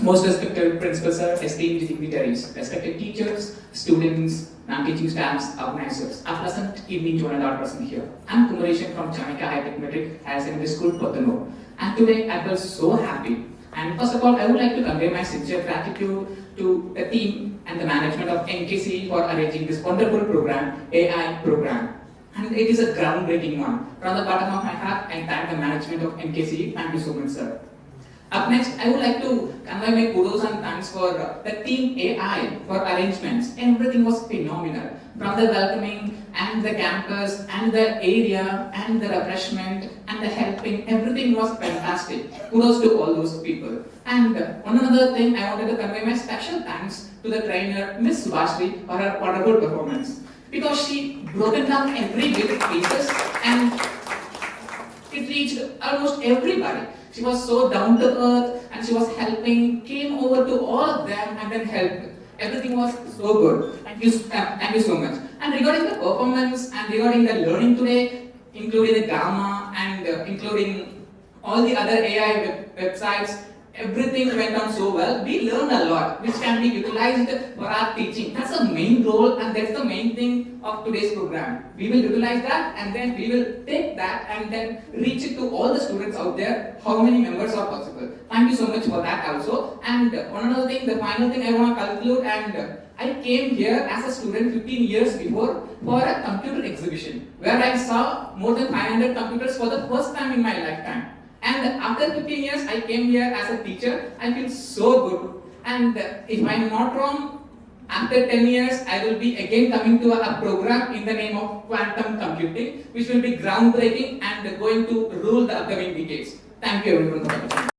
Most respected principals, sir, esteemed dignitaries, respected teachers, students, non-teaching staffs, organizers. A pleasant evening to another person here. I'm Kumareshan from Jamaica High Tech Metric Higher Secondary School, Potano. And today I feel so happy. And first of all, I would like to convey my sincere gratitude to the team and the management of NKC for arranging this wonderful program, AI program. And it is a groundbreaking one. From the bottom of my heart, I thank the management of NKC. Thank you so much, sir. Up next, I would like to convey my kudos and thanks for the team AI for arrangements. Everything was phenomenal. From the welcoming and the campus and the area and the refreshment and the helping, everything was fantastic. Kudos to all those people. And one another thing, I wanted to convey my special thanks to the trainer, Miss Subhashri, for her wonderful performance. Because she broken down every little pieces and it reached almost everybody. She was so down to earth and she was helping, came over to all of them and then helped. Everything was so good. Thank you so much. And regarding the performance and regarding the learning today, including the Gamma and including all the other AI websites, everything went on so well. We learned a lot, which can be utilized for our teaching. That's the main role and that's the main thing of today's program. We will utilize that and then we will take that and then reach it to all the students out there, how many members are possible. Thank you so much for that also. And one other thing, the final thing I want to conclude, and I came here as a student 15 years before for a computer exhibition where I saw more than 500 computers for the first time in my lifetime. And after 15 years, I came here as a teacher. I feel so good. And if I'm not wrong, after 10 years, I will be again coming to a program in the name of quantum computing, which will be groundbreaking and going to rule the upcoming decades. Thank you everyone for watching.